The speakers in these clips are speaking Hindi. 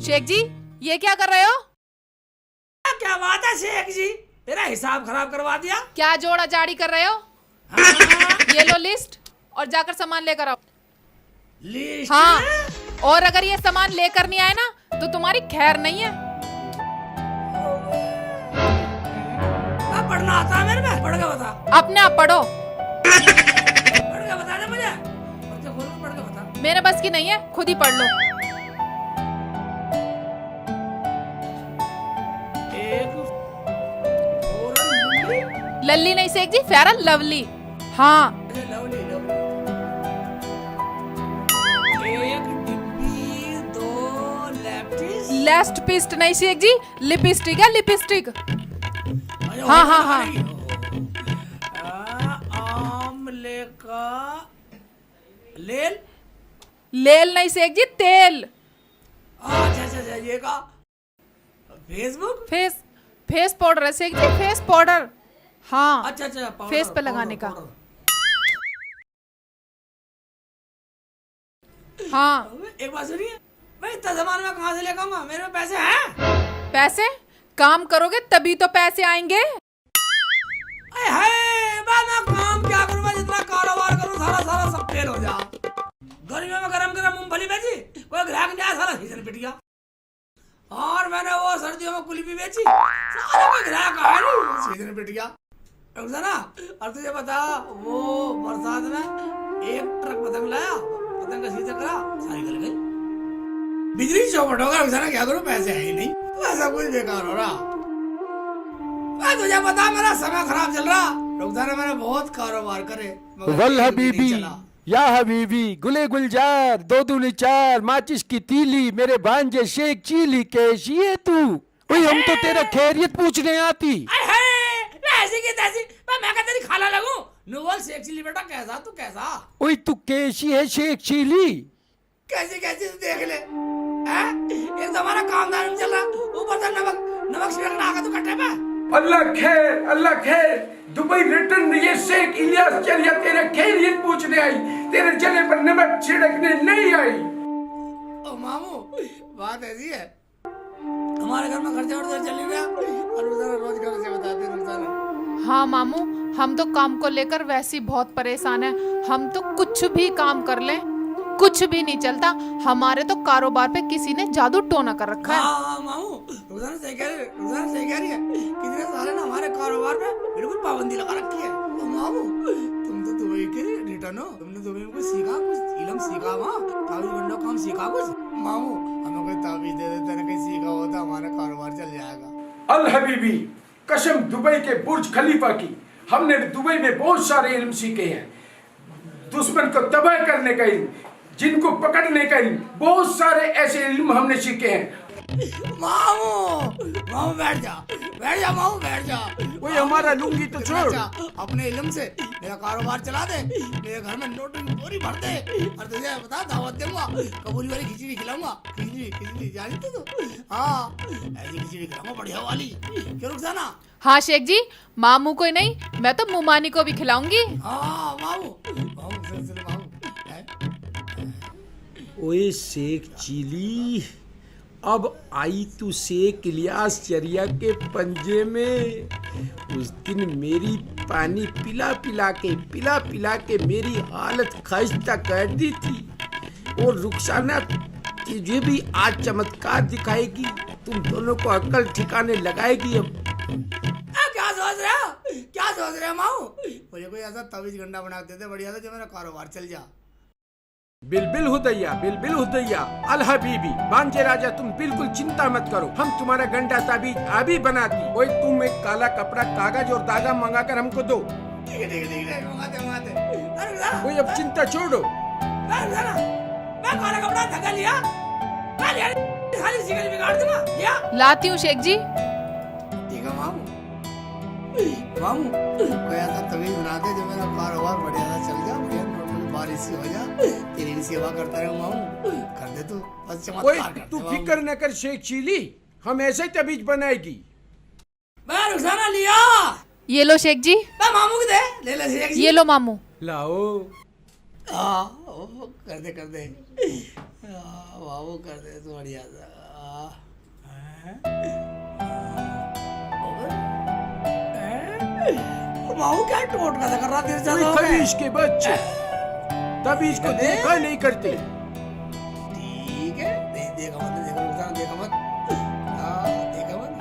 शेख जी, ये क्या कर रहे हो? क्या बात है शेख जी, मेरा हिसाब खराब करवा दिया। क्या जोड़ा जाड़ी कर रहे हो? हाँ, ये लो लिस्ट और जाकर सामान लेकर आओ। लिस्ट हाँ, में? और अगर ये सामान लेकर नहीं आए ना तो तुम्हारी खैर नहीं है। अब पढ़ना आता है मेरे में, पढ़ के बता। अपने आप पढ़ो। पढ़ के बता दे मुझे, पढ़ के बता। मेरे बस की नहीं है, खुद ही पढ़ लो। लल्ली नहीं शेख जी, फेयर एंड लवली। हाँ, लवली लवली। एक डिब्बी, दो लैप्टिस। लेस्ट पिस्ट नहीं शेख जी, लिपस्टिक है लिपस्टिक। हाँ हाँ हाँ। आमले का लेल। लेल नहीं शेख जी, तेल। अच्छा ये का फेसबुक। फेस पाउडर है शेख जी, फेस पाउडर। हाँ, अच्छा पाउडर, फेस पे लगाने का। हाँ, एक बात सुनिए, मैं इतना सामान में कहाँ से लेकर आऊंगा? मेरे में पैसे हैं? पैसे? काम करोगे तभी तो पैसे आएंगे। अरे है, मैं काम क्या करूँ? मैं जितना कारोबार करूँ सारा सब फेल हो जा। गर्मियों में गरम मूंगफली बेची, कोई ग्राहक नहीं आया, सारा सीजन पिट गया। और मैंने वो सर्दियों में कुल्फी बेची, सारा कोई ग्राहक आया नहीं, सीजन पिट गया। ना, और तुझे बता, वो बरसात में एक ट्रक पतंग लाया, पतंग का सीजन करा, सारी गल गई। बिजली चौपट होगा, ना क्या करूँ? पैसे है ही नहीं, तो ऐसा कुछ बेकार हो रहा। तुझे पता मेरा समय खराब चल रहा, रुकसाना मैंने बहुत कारोबार करे। वल हबीबी या हबीबी, गुले गुलजार, दो दूनी चार, माचिस की तीली, मेरे भांजे शेख चीली, कैसी है तू? ओए हम तो तेरा खैरियत पूछने आती। ऐसी की तैसी, मैं क्या तेरी खाला लगूं? नूवल शेख चिली बेटा, कैसा तू कैसा? ओए तू कैसी है शेख चीली? कैसी तू देख ले, हैं? एक तो हमारा काम धाम चल रहा, ऊपर से नमक छिड़कना आगा तू कट्टे पे। अल्लाह खैर, दुबई रिटर्न ये शेख इलियास चलिया तेरे खैरियत पूछने आई, तेरे जले पर नमक छिड़कने नहीं आई। ओ मामू, बात ऐसी है, हमारे घर में खर्चा वर्चा चल नहीं रहा, और रोजाना रोज घर से बताते रोजाना। हाँ मामू, हम तो काम को लेकर वैसे ही बहुत परेशान हैं। हम तो कुछ भी काम कर लें, कुछ भी नहीं चलता। हमारे तो कारोबार पे किसी ने जादू टोना कर रखा है। हाँ मामू, रोजाना सही कह रही है। कितने सारे ना हमारे कारोबार पे बिल्कुल पाबंदी लगा रखी है। तो मामू, तुम तो दुबई के रिटर्न हो, तुमने दुबई में कुछ सीखा, कुछ इल्म सीखा वहाँ, ताबीज बंडो काम सीखा कुछ? मामू, हमें कोई ताबीज दे देते ना, कहीं सीखा होता हमारा कारोबार चल जाएगा। अल हबीबी, कसम दुबई के बुर्ज खलीफा की, हमने दुबई में बहुत सारे इल्म सीखे हैं। दुश्मन को तबाह करने का इल्म, जिनको पकड़ने का इल्म, बहुत सारे ऐसे इल्म हमने सीखे हैं। मामू बैठ जा मामू, बैठ जा। कोई हमारा लूंगी तो छोड़। अपने इल्म से मेरा कारोबार चला दे, मेरे घर में नोटों की बोरी भर दे, और तुझे बता दावत दूंगा, कबूली वाली खिचड़ी खिलाऊंगा। खिचड़ी जानी तो? हाँ, ऐसी खिचड़ी खिलाऊंगा बढ़िया वाली। क्यों रुखसाना? हाँ शेख जी, मामू को ही नहीं, मैं तो मुमानी को भी खिलाऊंगी। हाँ मामू, मामू। ओए शेख चिली, अब आई तू शेख इलियास चरिया के पंजे में। उस दिन मेरी पानी पिला पिला के मेरी हालत खस्ता कर दी थी, और रुखसाना तुझे भी आज चमत्कार दिखाएगी, तुम दोनों को अक्ल ठिकाने लगाएगी। अब क्या सोच रहे हो मामू? मुझे कोई ऐसा तवीज गंडा बना देते बढ़िया था, जो मेरा कारोबार चल जा। बिल्बिल हुदैया अल हबीबी, भांजे राजा, तुम बिल्कुल चिंता मत करो, हम तुम्हारा गंडा ताबीज अभी बनाती। ओए तुम एक काला कपड़ा, कागज और धागा मंगा कर हमको दो। ठीक है, मंगाते। ओए अब चिंता छोड़ो। मैं काला कपड़ा धागा लिया, सारी जिगर बिगाड़ दूंगा। लिया, लाती हूँ शेख जी। ठीक है मामू, कोई ऐसा तवीज बना दे जो मेरा कारोबार बढ़िया सा चल जा, बढ़िया बारिश सी हो जा, तेरी भी सेवा करता रहूं मामू। कर दे तू, बस चमत्कार कर दे। तू फिक्र न कर शेख चिली, हम ऐसे तवीज बनाएगी। मैं रुखसाना लिया। ये लो शेख जी। मामू को दे, ले शेख जी। ये लो मामू। लाओ। कर दे, मामू कर दे तो बढ़िया सा। माऊ क्या टोट का कर रहा तेरे साथ कोई हो गए? खबीज के बच्चे तभी इसको देखा नहीं करते। ठीक है नहीं देखा मत देखा मत देखा मत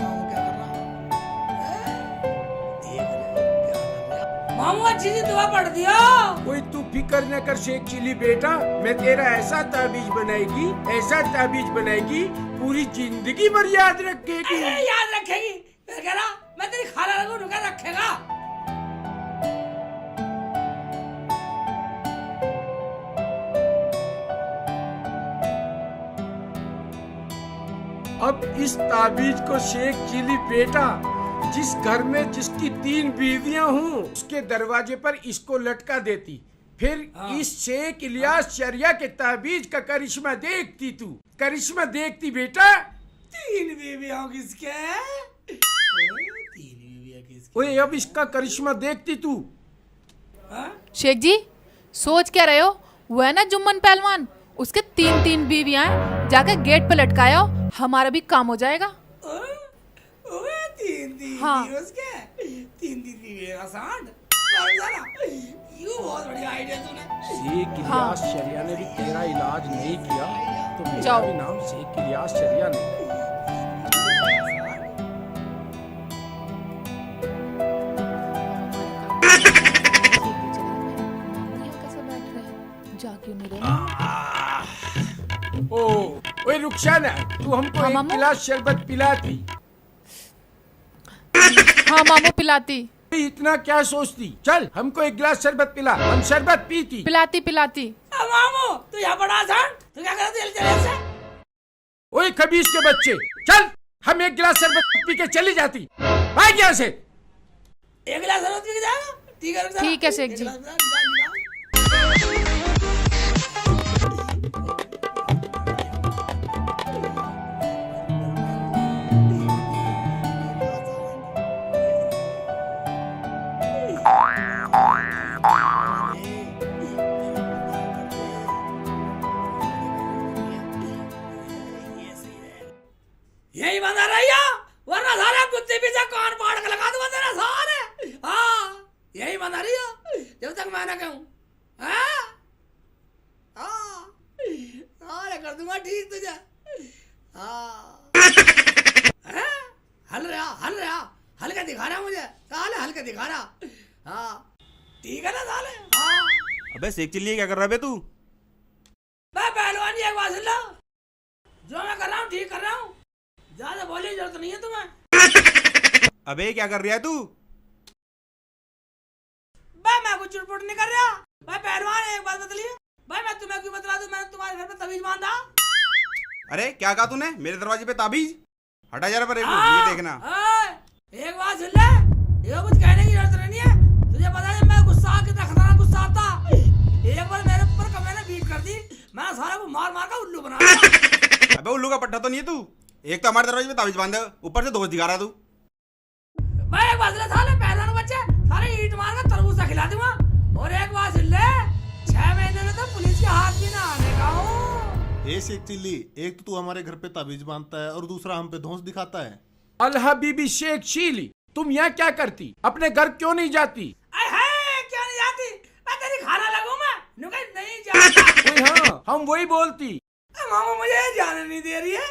मामू क्या कर रहा है? मामू अच्छी सी दुआ पढ़ दिया। कोई तू फिक्र न कर शेख चिली बेटा, मैं तेरा ऐसा ताबीज बनाएगी पूरी जिंदगी भर याद रखेगी। अरे याद रखेगी मैं कह रहा मैं तेरी खाला लगू नुका रखेगा। अब इस ताबीज को शेख चिली बेटा जिस घर में जिसकी 3 बीवियां हों उसके दरवाजे पर इसको लटका देती, फिर इस शेख इलियास चरिया के ताबीज का करिश्मा देखती। तू करिश्मा देखती बेटा। 3 बीवियां किसके? 3 बीवियां किसके? ओए अब इसका करिश्मा देखती तू। शेख जी सोच क्या रहे हो? वो है ना जुम्मन पहलवान, उसके 3 बीवियां हैं, जाके गेट पे लटकाया, हमारा भी काम हो जाएगा। ओए 3 हाँ। उसके 3 बीवियां का सांड यू बहुत बढ़िया आइडिया तूने। शेख इलियास चरिया ने भी तेरा इलाज नहीं किया तो मेरा जाओ। भी नाम शेख इलियास चरिया नहीं। ओए रुखसाना तू हमको हाँ, एक मामू? गिलास शरबत पिलाती। हाँ मामू पिलाती इतना क्या सोचती, चल हमको एक गिलास शरबत पिला, हम शरबत पीती। पिलाती। अब मामू तू यहाँ बड़ा सांड तू क्या कर रहा है से? ओए खबीज के बच्चे चल, हम एक गिलास शरबत पी के चली जाती। भाग यहाँ से। एक गिलास शरबत पी के जाएगा? ठीक है ठीक है, शेख एक जी। गिलास निकाल। यही बंदा रहिया वरना सारे कुत्ते पीछे कान फाड़ के लगा दूंगा तेरा सारे। हाँ यही बंदा रहिया जब तक मैं ना कहूँ। सारे कर दूंगा ठीक तुझे। हल्का दिखा रहा मुझे साले, हल्का दिखा रहा। ठीक है ना साले। अबे शेख चिल्ली क्या कर रहा है बे तू? मैं पहलवान जी एक बात सुन लो, जो मैं कर रहा हूँ ठीक कर रहा हूँ, ज्यादा बोलने की जरूरत नहीं है तुम्हें। अबे क्या कर रहा है तू? भाई मैं कुछ चुटपुट नहीं कर रहा। भाई पहलवान एक बात बतलिए भाई, मैं तुम्हें क्यों बतला दूं? मैंने तुम्हारे घर पे तवीज बांधा। अरे क्या कहा तूने? मेरे दरवाजे पे ताबीज? हटा जरा पर ये देखना। एक बात सुन ले, ये कुछ कहने की जरूरत नहीं है। तुझे पता है मैं गुस्सा कितना खतरनाक गुस्सा आता। एक बार मेरे ऊपर कमरे ने बीट कर दी, मैं सारा को मार मार कर उल्लू बना दिया। अबे उल्लू का पट्टा तो नहीं है तू? एक तो हमारे दरवाजे पे ताबीज बांधे, ऊपर से दोस्त दिखा रहा है तू। भाई एक बात सुन ले साले पहलवान बच्चे, सारे ईंट मार कर तरबूजा खिला दूंगा। और एक बात सुन ले, 6 महीने में तो पुलिस के हाथ भी ना आने का हूँ। ए शेख चिल्ली, एक तो तू हमारे घर पे ताबीज बांधता है और दूसरा हम पे धौंस दिखाता है। अल्लाह बीबी शेख चिली, तुम यहाँ क्या करती? अपने घर क्यों नहीं जाती? क्या नहीं जाती? मैं तेरी खाना लगूं मैं? नुका नहीं जाता। ओए हाँ, हम वही बोलती। मामा मुझे जाने नहीं दे रही है।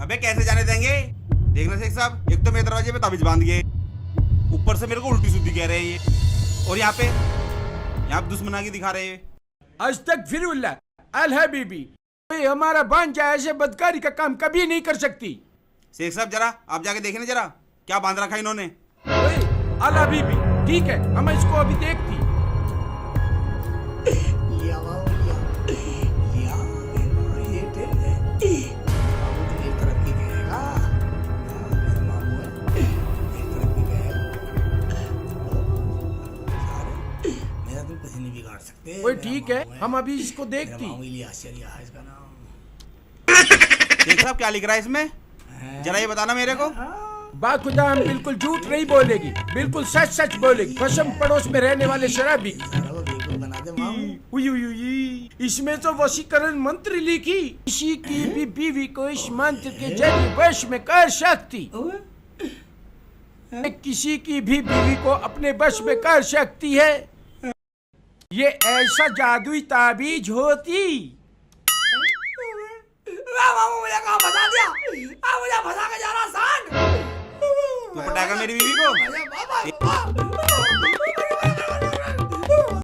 अबे कैसे जाने देंगे? देखना शेख साहब, एक तो मेरे दरवाजे पे ताबीज बांध गए, ऊपर से मेरे को उल्टी सीधी कह रहे हैं ये, और यहाँ पे दुश्मनागी दिखा रहे हैं। अस्तगफिरुल्लाह, अल्लाह बीबी, ओए हमारा भांजा ऐसे बदकारी का काम कभी नहीं कर सकती। शेख साहब जरा आप जाके देखें जरा क्या बांध रखा है इन्होंने। ओए अल्लाह बीबी, ठीक है हम इसको अभी देखती। लिया बाबू लिया ये बाबू तो एक तरफ की कहेगा, मामू है एक तरफ की कहेगा। मेरा तुम कहीं नहीं बिगाड़ सकते। ओए ठीक है, हम अभी इसको देखती। मामू इलियास चरिया है इसका नाम। शेख साहब क्या लिख रहा है इसमें? जरा ये बताना मेरे को। बाखुदा हम बिल्कुल झूठ नहीं बोलेगी, बिल्कुल सच सच बोलेगी, कसम पड़ोस में रहने वाले शराबी। सारा वो बेवकूफ बना दे उई उई उई, इसमें तो वशीकरण मंत्र लिखी, किसी की भी बीवी को इस मंत्र के जरिए वश में कर सकती, किसी की भी बीवी को अपने वश में कर सकती है। ये ऐसा जादुई ताबीज होती। मामू मुझे कहाँ फंसा दिया, मुझे फंसा के जा रहा सांड। तू पटाएगा मेरी बीवी को? बाबा